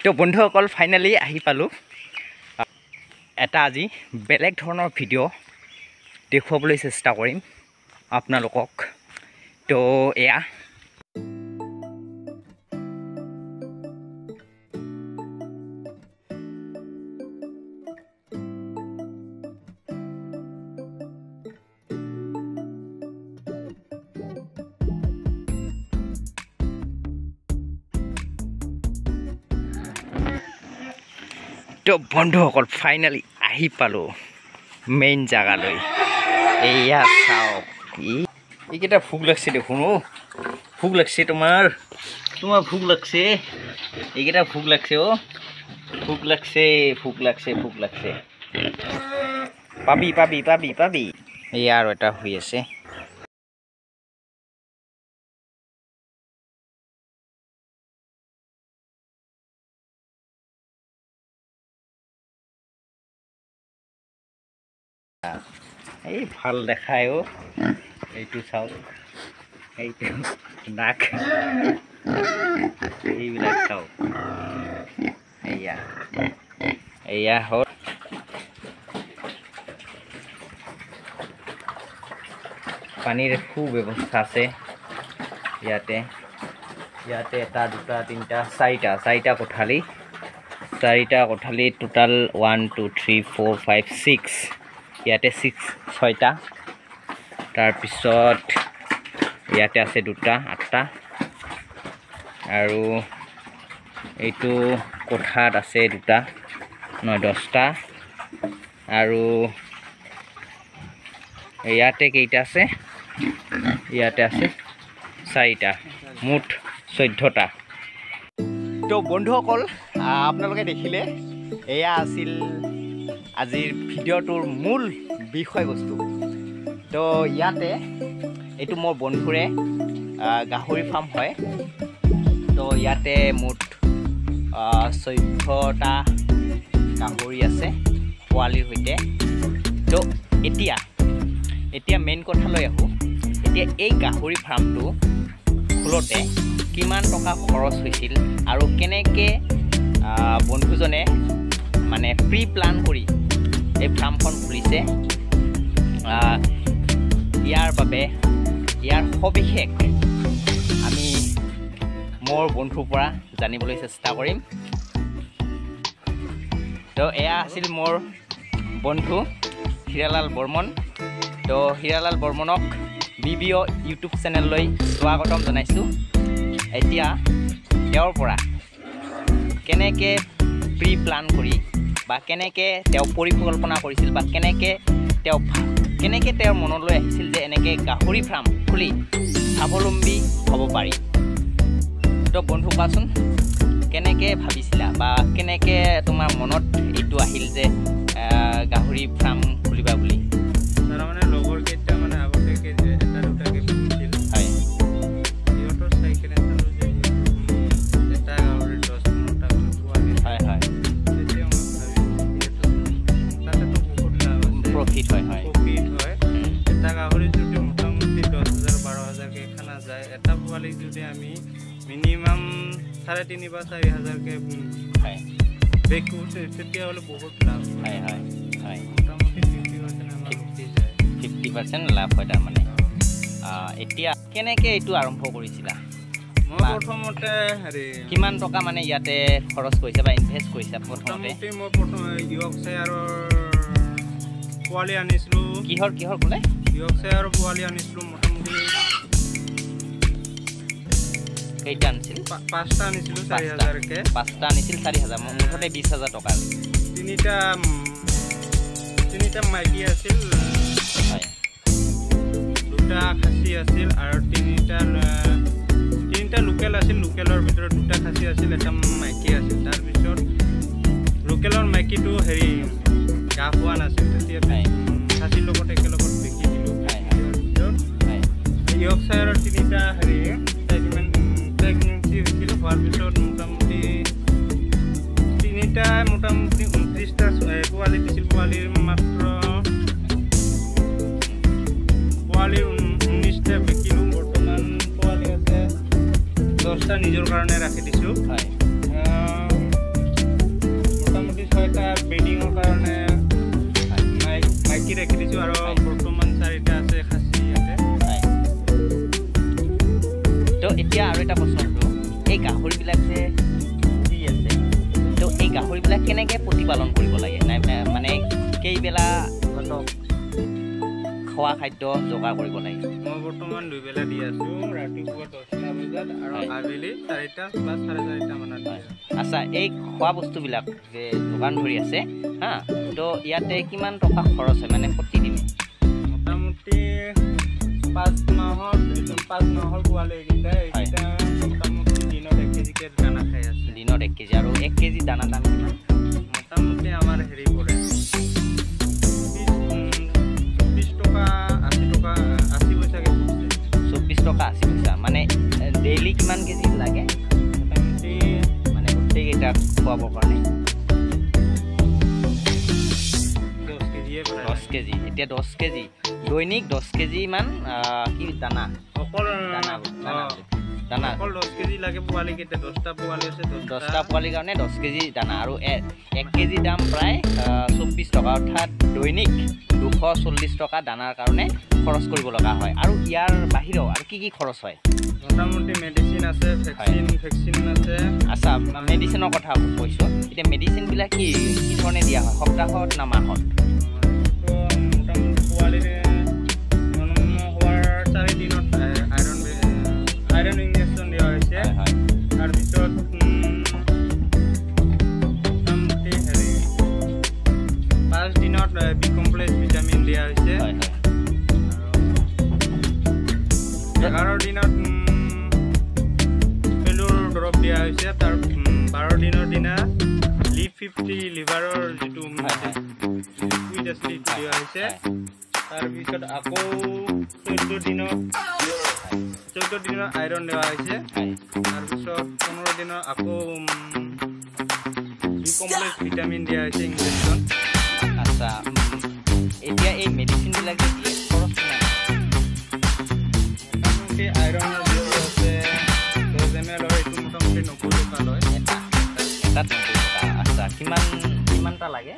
তো বন্ধুসকল ফাইনালি আহি পালোঁ এটা আজি বেলেগ ধৰণৰ ভিডিঅ' দেখুৱাবলৈ চেষ্টা কৰিম আপোনালোকক। তো এয়া তো বন্ধুসকল ফাইনালি আহি পালোঁ মেইন জাগালৈ। এয়া চাওক এইকেইটা ভোক লাগছে দেখোন। ভোক লাগছে তোমাৰ ভোক লাগছে, এইকেইটা ভোক লাগছে। ভোক লাগছে পাবি। এয়া আৰু এটা হৈ আছে। এই ভাল দেখায় এইটো চাওক, এইটো নাক, এইবিলাক চাওক। এয়া হ'ল পানীৰ সুব্যৱস্থা আছে ইয়াতে এটা দুটা তিনিটা চাৰিটা কোঠালি টোটাল 1 2 3 4 5 6 ইয়াতে 6টা। তাৰপিছত ইয়াতে আছে দুটা 8টা, আৰু এইটো কোঠাত আছে দুটা 10টা, আৰু ইয়াতে কেইটা আছে? ইয়াতে আছে 4টা, মুঠ 14টা। তো বন্ধুসকল আপোনালোকে দেখিলে এয়া আছিল আজিৰ ভিডিঅ'টোৰ মূল বিষয়বস্তু। তো ইয়াতে এইটো মোৰ বন্ধুৰে গাহৰি ফাৰ্ম হয়। তো ইয়াতে মুঠ 14টা গাহৰি আছে পোৱালিৰ সৈতে। তো এতিয়া মেইন কথালৈ আহোঁ। এতিয়া এই গাহৰি ফাৰ্মটো খোলোতে কিমান টকা খৰচ হৈছিল আৰু কেনেকৈ বন্ধুজনে মানে প্ৰি প্লান কৰি এই ফাৰ্মখন খুলিছে, ইয়াৰ সবিশেষ আমি মোৰ বন্ধুৰ পৰা জানিবলৈ চেষ্টা কৰিম। তো এয়া আছিল মোৰ বন্ধু হীৰালাল বৰ্মন। তো হীৰালাল বৰ্মনক BBO ইউটিউব চেনেললৈ স্বাগতম জনাইছোঁ। এতিয়া তেওঁৰ পৰা কেনেকৈ প্ৰি প্লান কৰি বা কেনেকৈ তেওঁ পৰিকল্পনা কৰিছিল বা কেনেকৈ তেওঁৰ মনলৈ আহিছিল যে এনেকৈ গাহৰি ফাৰ্ম খুলি স্বাৱলম্বী হ'ব পাৰি। তো বন্ধু কোৱাচোন, কেনেকৈ ভাবিছিলা বা কেনেকৈ তোমাৰ মনত এইটো আহিল যে গাহৰি ফাৰ্ম খুলিবা বুলি? তাৰমানে লগৰ কেইটা মানে আগতে এটা দুটাকৈ পুহিছিল। হয়। সিহঁতৰ চাই কিনে চালোঁ যে এটা গাহৰি 10-15টা পোৱালি। হয়। তেতিয়া মই ভাবিলোঁ তাতেতো বহুত লাভ আছে, প্ৰফিট হয়। এটা গাহৰি যদি মোটামুটি 10,000-12,000কৈ খানা যায়, এটা পোৱালি যদি আমি মিনিমাম 3,500 বা 4,000কৈ বেকো তেতিয়াহ'লে বহুত লাভ হয়। মোটামুটি 50% লাভ হয় তাৰমানে। এতিয়া কেনেকৈ এইটো আৰম্ভ কৰিছিলা? মই প্ৰথমতে কিমান টকা মানে ইয়াতে খৰচ কৰিছে বা ইনভেষ্ট কৰিছে প্ৰথমতে? মই ইয়ৰ্কশ্বায়াৰৰ পোৱালি আনিছিলোঁ। কিহৰ ক'লে? ইয়ৰ্কশ্বায়াৰৰ পোৱালি আনিছিলোঁ। মোটামুটি কেইটা আনিছিল? 5টা আনিছিলোঁ 4,000কৈ। 5টা আনিছিল 4,000, মুঠতে 20,000 টকা। তিনিটা মাইকী আছিল, দুটা খাচী আছিল, আৰু তিনিটা লোকেল আছিল। লোকেলৰ ভিতৰত দুটা খাচী আছিল, এটা মাইকী আছিল। তাৰপিছত লোকেলৰ মাইকীটো গা পোৱা নাছিল, তেতিয়া খাচীৰ লগত একেলগত বিকি দিলোঁ। ইয়ৰ্কশ্বায়াৰৰ তিনিটা প্ৰেগনেঞ্চি হৈছিল। হোৱাৰ পিছত মোটামুটি 29টা পোৱালি দিছিল। পোৱালিৰ মাত্ৰ 19টা বিকিলোঁ। বৰ্তমান পোৱালি আছে 10টা নিজৰ কাৰণে ৰাখি দিছোঁ। গাহৰিবিলাক কেনেকৈ প্ৰতিপালন কৰিব লাগে মানে কেইবেলা সিহঁতক খোৱা খাদ্য যোগাৰ কৰিব লাগে? মই বৰ্তমান 2 বেলা দি আছোঁ, ৰাতিপুৱা 10টা বজাত আৰু আবেলি 4টা বা 4:30 মানত দি আছোঁ। আচ্ছা, এই খোৱা বস্তুবিলাক যে যোগান ধৰি আছে হা, তো ইয়াতে কিমান টকা খৰচ হয় মানে প্ৰতিদিনে? মোটামুটি 5 মাহৰ পোৱালি এইকেইটা মোটামুটি দিনত 1 কেজিকৈ দানা খাই আছে। দিনত 1 কেজি, আৰু 1 কেজি দানা দাম কিমান? মোটামুটি আমাৰ হেৰি পৰে 24 টকা 80 পইচাকৈ পৰে। 24 টকা 80 পইচা। মানে ডেইলি কিমান কেজি লাগে মোটামুটি মানে গোটেইকেইটাক খুৱাবৰ কাৰণে? 10 কেজিয়ে পৰে। 10 কেজি। এতিয়া 10 কেজি দৈনিক 10 কেজি মান কি দানা? অকল দানা অকল 10 কেজি লাগে পোৱালিকেইটা। 10টা পোৱালি আছে, 10টা পোৱালিৰ কাৰণে 10 কেজি দানা, আৰু 1 কেজি দাম প্ৰায় 24 টকা, অৰ্থাৎ দৈনিক 240 টকা দানাৰ কাৰণে খৰচ কৰিব লগা হয়। আৰু ইয়াৰ বাহিৰেও আৰু কি খৰচ হয়? মোটামুটি মেডিচিন আছে, ভেকচিন আছে। আচ্ছা, মেডিচিনৰ কথা কৈছোঁ। এতিয়া মেডিচিনবিলাক কি ধৰণে দিয়া হয়, সপ্তাহত না মাহত? মোটামুটি পোৱালিৰ জন্ম হোৱাৰ 4 দিনত আইৰণ ইনজেকশ্যন দিয়া হৈছে। তাৰপিছত মোটামুটি 5 দিনত বি কমপ্লেক্স ভিটামিন দিয়া হৈছে। 11 দিনত পেলুৰ দৰৱ দিয়া হৈছে। তাৰ 12 দিনৰ দিনা লিভাৰৰ যিটো লিকুইড আছে সেইটো দিয়া হৈছে। তাৰপিছত আকৌ 14 দিনত আইৰণ দিয়া হৈছে। তাৰপিছত 15 দিনত আকৌ বি কমপ্লেক্স ভিটামিন দিয়া হৈছে ইনজেকশ্যন। আচ্ছা, এতিয়া এই মেডিচিনবিলাক দিয়ে খৰচ কিমান? মোটামুটি আইৰণৰ যিটো আছে 10 ml এইটো মোটামুটি 90 টকা লয়। এটাত 90 টকা। আচ্ছা, কিমানটা লাগে?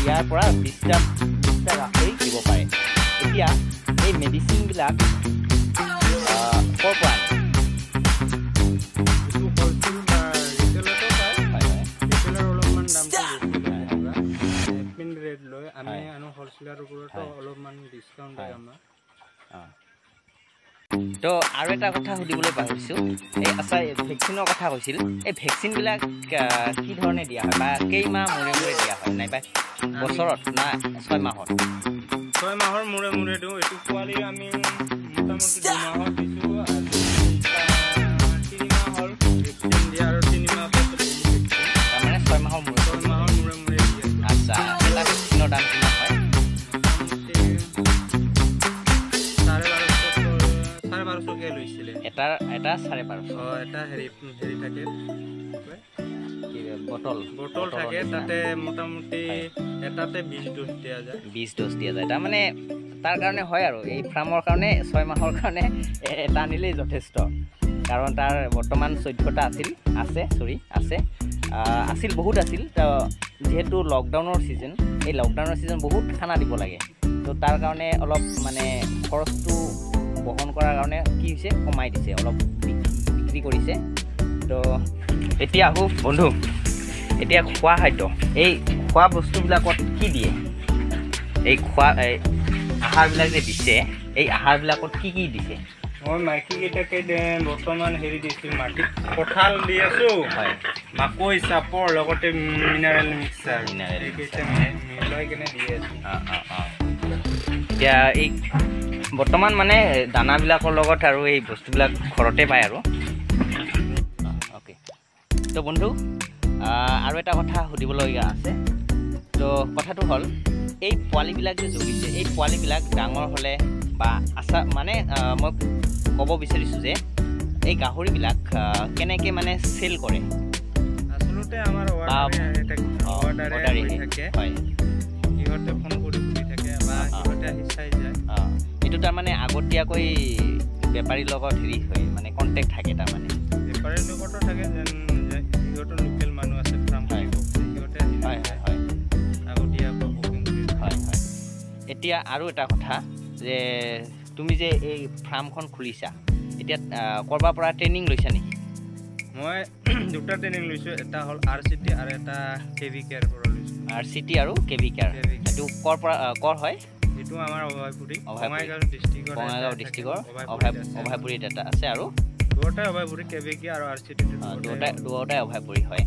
ইয়াৰ পৰা 20টা গাহৰি দিব পাৰে। এতিয়া এই মেডিচিনবিলাক ক'ৰ পৰা আনে? অলপমান দামটো ৰেট লয়। আমি আনো হ'লচেলাৰ ওপৰতো অলপমান ডিছকাউণ্ট দিয়ে আমাক। তো আৰু এটা কথা সুধিবলৈ পাহৰিছোঁ, এই আচ্ছা ভেকচিনৰ কথা কৈছিল, এই ভেকচিনবিলাক কি ধৰণে দিয়া হয় বা কেইমাহ মূৰে দিয়া হয়, নাইবা বছৰত না 6 মাহত? 6 মাহৰ মূৰে দিওঁ। এইটো পোৱালি আমি মোটামুটি 2 মাহত দিছোঁ, 3 মাহ হ'ল ভেকচিন দিয়া, আৰু 3 মাহ পাছত তাৰমানে 6 মাহৰ মূৰে মূৰে দি আছোঁ। আচ্ছা, এটা ভেকচিনৰ দাম কিমান হয়? মোটামুটি 1250 লৈছিলে। এটা 1250। এটা হেৰি থাকে বটল থাকে, তাতে মোটামুটি এটাতে 20 ডোজ দিয়া যায়। 20 ডোজ দিয়া যায়। তাৰমানে তাৰ কাৰণে হয় আৰু এই ফাৰ্মৰ কাৰণে 6 মাহৰ কাৰণে এটা আনিলেই যথেষ্ট। কাৰণ তাৰ বৰ্তমান 14টা আছিল বহুত আছিল। যিহেতু লকডাউনৰ ছিজন, এই লকডাউনৰ ছিজন বহুত খানা দিব লাগে, তো তাৰ কাৰণে অলপ মানে খৰচটো বহন কৰাৰ কাৰণে কি হৈছে, কমাই দিছে, অলপ বিক্ৰী কৰিছে। তো এতিয়া আহোঁ বন্ধু, এতিয়া খোৱা খাদ্য, এই খোৱা বস্তুবিলাকত কি দিয়ে? এই আহাৰবিলাক যে দিছে, এই আহাৰবিলাকত কি দিছে? মই মাইকীকেইটাকে বৰ্তমান হেৰি দিছোঁ, মাটিত কঁঠাল দি আছোঁ, মাকৈ চাপৰ লগতে মিনাৰেল মিক্সাৰ এইকেইটা মিলাই কিনে দি আছোঁ। এতিয়া এই বৰ্তমান মানে দানাবিলাকৰ লগত আৰু এই বস্তুবিলাক ঘৰতে পায় আৰু। অ'কে, তো বন্ধু আৰু এটা কথা সুধিবলগীয়া আছে। তো কথাটো হ'ল, এই পোৱালিবিলাক যে জগিছে, এই পোৱালিবিলাক ডাঙৰ হ'লে বা মানে মই ক'ব বিচাৰিছোঁ যে এই গাহৰিবিলাক কেনেকৈ মানে চেল কৰে? আচলতে আমাৰ অৰ্ডাৰে থাকে, সিহঁতে ফোন কৰি থাকে বা সিহঁতে আহি চাই যায়। এইটো তাৰমানে আগতীয়াকৈ বেপাৰীৰ লগত হেৰি হয়, মানে কণ্টেক্ট থাকে তাৰমানে। বেপাৰীৰ লগতো থাকে যেন সিহঁতৰ লোকেল মানুহ আছে ফাৰ্ম হয়। সিহঁতে হয় হয় আগতীয়াকৈ বুকিং কৰি হয় হয়। এতিয়া আৰু এটা কথা যে তুমি যে এই ফাৰ্মখন খুলিছা এতিয়া ক'ৰবাৰ পৰা ট্ৰেইনিং লৈছা নেকি? মই দুটা ট্ৰেইনিং লৈছোঁ, এটা হ'ল RCT আৰু এটা KVK পৰা লৈছোঁ। RCT আৰু KVK KVK। এইটো ক'ৰ হয়? এইটো আমাৰ অভয়পুৰী, অভয়পুৰী। বঙাইগাঁও ডিষ্ট্ৰিক্টৰ অভয়পুৰীত এটা আছে আৰু দুয়োটাই অভয়পুৰী, KVK আৰু RCT দুয়োটাই অভয়পুৰী হয়।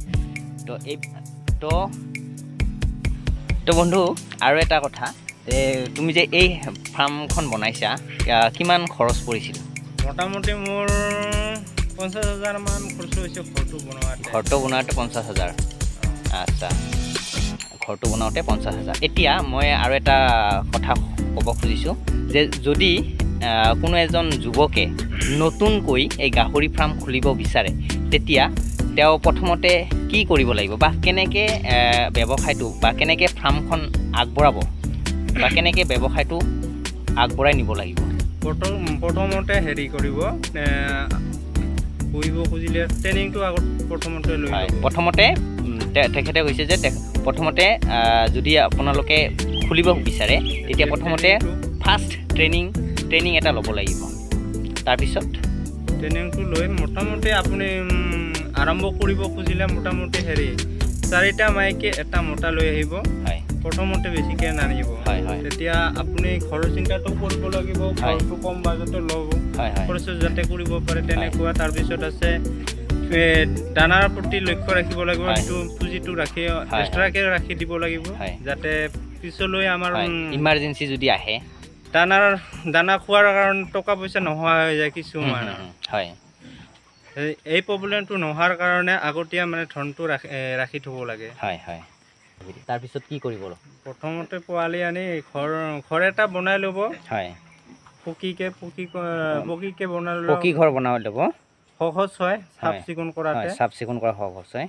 তো বন্ধু আৰু এটা কথা যে তুমি যে এই ফাৰ্মখন বনাইছা কিমান খৰচ পৰিছিল? মোটামুটি মোৰ 50,000 মান খৰচ হৈছে ঘৰটো বনোৱাতে 50,000। আচ্ছা, ঘৰটো বনাওঁতে 50,000। এতিয়া মই আৰু এটা কথা ক'ব খুজিছোঁ যে যদি কোনো এজন যুৱকে নতুনকৈ এই গাহৰি ফাৰ্ম খুলিব বিচাৰে তেতিয়া তেওঁ প্ৰথমতে কি কৰিব লাগিব বা কেনেকৈ ব্যৱসায়টো বা কেনেকৈ ফাৰ্মখন আগবঢ়াব বা কেনেকৈ ব্যৱসায়টো আগবঢ়াই নিব লাগিব? প্ৰথমতে হেৰি কৰিব, পুহিব খুজিলে ট্ৰেইনিংটো আগত প্ৰথমতে লৈ হয়। প্ৰথমতে তেখেতে কৈছে যে প্ৰথমতে যদি আপোনালোকে খুলিব বিচাৰে তেতিয়া প্ৰথমতে ফাৰ্ষ্ট ট্ৰেইনিং এটা ল'ব লাগিব। তাৰপিছত ট্ৰেইনিংটো লৈ মোটামুটি আপুনি আৰম্ভ কৰিব খুজিলে মোটামুটি হেৰি 4টা মাইকী এটা মতা লৈ আহিব। হয়। প্ৰথমতে বেছিকৈ নানিব। হয় হয়। তেতিয়া আপুনি ঘৰৰ চিন্তাটো কৰিব লাগিব, ঘৰটো কম বাজেটত ল'ব, হয় হয় খৰচ যাতে কৰিব পাৰে তেনেকুৱা। তাৰপিছত আছে দানাৰ প্ৰতি লক্ষ্য ৰাখিব লাগিব, সেইটো পুঁজিটো ৰাখি এক্সট্ৰাকৈ ৰাখি দিব লাগিব যাতে পিছলৈ আমাৰ ইমাৰ্জেঞ্চি যদি আহে দানা খোৱাৰ কাৰণে টকা পইচা নোহোৱা হৈ যায় কিছুমান। হয়। এই প্ৰব্লেমটো নোহোৱাৰ কাৰণে আগতীয়া মানে ধনটো ৰাখি থ'ব লাগে। হয় হয়। তাৰপিছত কি কৰিব? প্ৰথমতে পোৱালি আনি ঘৰ এটা বনাই ল'ব। হয়। পকীকে বনাই ল'ব। পকী ঘৰ বনাব ল'ব। সহজ হয় চাফ চিকুণ কৰাতে। চাফ চিকুণ কৰা সহজ হয়।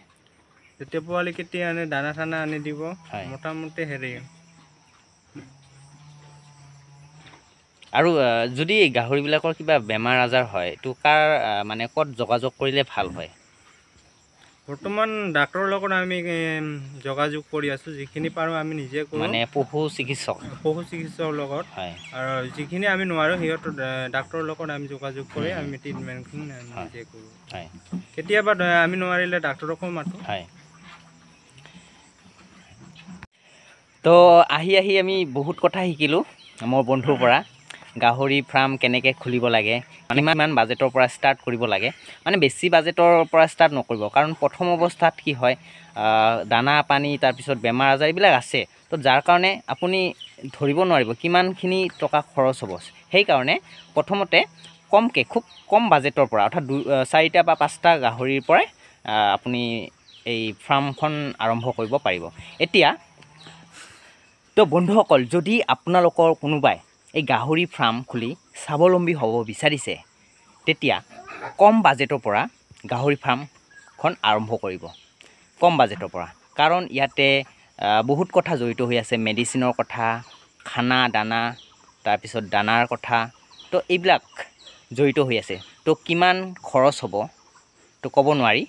যেতিয়া পোৱালি কেতিয়া আনি দানা চানা আনি দিব মোটামুটি হেৰি। আৰু যদি গাহৰিবিলাকৰ কিবা বেমাৰ আজাৰ হয় তো কাৰ মানে ক'ত যোগাযোগ কৰিলে ভাল হয়? বৰ্তমান ডাক্তৰৰ লগত আমি যোগাযোগ কৰি আছোঁ, যিখিনি পাৰোঁ আমি নিজে কৰোঁ। মানে পশু চিকিৎসকৰ লগত। হয়। আৰু যিখিনি আমি নোৱাৰোঁ সিহঁতৰ ডাক্তৰৰ লগত আমি যোগাযোগ কৰি আমি ট্ৰিটমেণ্টখিনি নিজে কৰোঁ। হয়। কেতিয়াবা আমি নোৱাৰিলে ডাক্তৰকো মাতোঁ। হয়। তো আহি আমি বহুত কথা শিকিলোঁ মোৰ বন্ধুৰ পৰা। গাহৰি ফাৰ্ম কেনেকৈ খুলিব লাগে, কিমান বাজেটৰ পৰা ষ্টাৰ্ট কৰিব লাগে। মানে বেছি বাজেটৰ পৰা ষ্টাৰ্ট নকৰিব, কাৰণ প্ৰথম অৱস্থাত কি হয় দানা পানী তাৰপিছত বেমাৰ আজাৰ এইবিলাক আছে। তো যাৰ কাৰণে আপুনি ধৰিব নোৱাৰিব কিমানখিনি টকা খৰচ হ'ব। সেইকাৰণে প্ৰথমতে খুব কম বাজেটৰ পৰা অৰ্থাৎ 4টা বা 5টা গাহৰিৰ পৰাই আপুনি এই ফাৰ্মখন আৰম্ভ কৰিব পাৰিব। এতিয়া তো বন্ধুসকল, যদি আপোনালোকৰ কোনোবাই এই গাহৰি ফাৰ্ম খুলি স্বাৱলম্বী হ'ব বিচাৰিছে তেতিয়া কম বাজেটৰ পৰা গাহৰি ফাৰ্মখন আৰম্ভ কৰিব। কম বাজেটৰ পৰা, কাৰণ ইয়াতে বহুত কথা জড়িত হৈ আছে। মেডিচিনৰ কথা, খানা দানা, তাৰপিছত দানাৰ কথা, তো এইবিলাক জড়িত হৈ আছে। তো কিমান খৰচ হ'ব তো ক'ব নোৱাৰি।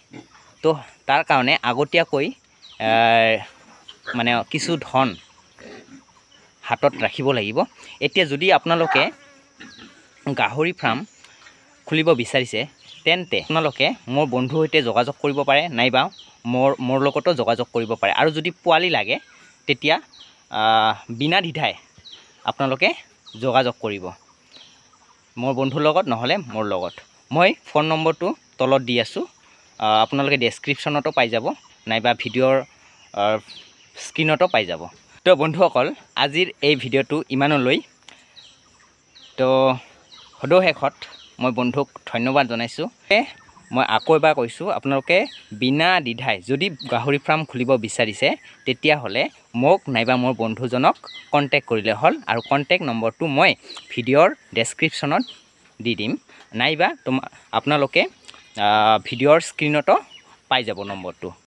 তো তাৰ কাৰণে আগতীয়াকৈ মানে কিছু ধন হাতত ৰাখিব লাগিব। এতিয়া যদি আপোনালোকে গাহৰি ফাৰ্ম খুলিব বিচাৰিছে তেন্তে আপোনালোকে মোৰ বন্ধুৰ সৈতে যোগাযোগ কৰিব পাৰে, নাইবা মোৰ লগতো যোগাযোগ কৰিব পাৰে। আৰু যদি পোৱালি লাগে তেতিয়া বিনা দ্বিধাই আপোনালোকে যোগাযোগ কৰিব মোৰ বন্ধুৰ লগত, নহ'লে মোৰ লগত। মই ফোন নম্বৰটো তলত দি আছোঁ, আপোনালোকে ডেছক্ৰিপশ্যনতো পাই যাব, নাইবা ভিডিঅ'ৰ স্ক্ৰীণতো পাই যাব। তো বন্ধুসকল, আজিৰ এই ভিডিঅ'টো ইমানলৈ। তো সদশেষত মই বন্ধুক ধন্যবাদ জনাইছোঁ। মই আকৌ এবাৰ কৈছোঁ, আপোনালোকে বিনা দ্বিধাই যদি গাহৰি ফাৰ্ম খুলিব বিচাৰিছে তেতিয়াহ'লে মোক নাইবা মোৰ বন্ধুজনক কণ্টেক্ট কৰিলে হ'ল। আৰু কণ্টেক্ট নম্বৰটো মই ভিডিঅ'ৰ ডেছক্ৰিপশ্যনত দি দিম, নাইবা আপোনালোকে ভিডিঅ'ৰ স্ক্ৰীণতো পাই যাব নম্বৰটো।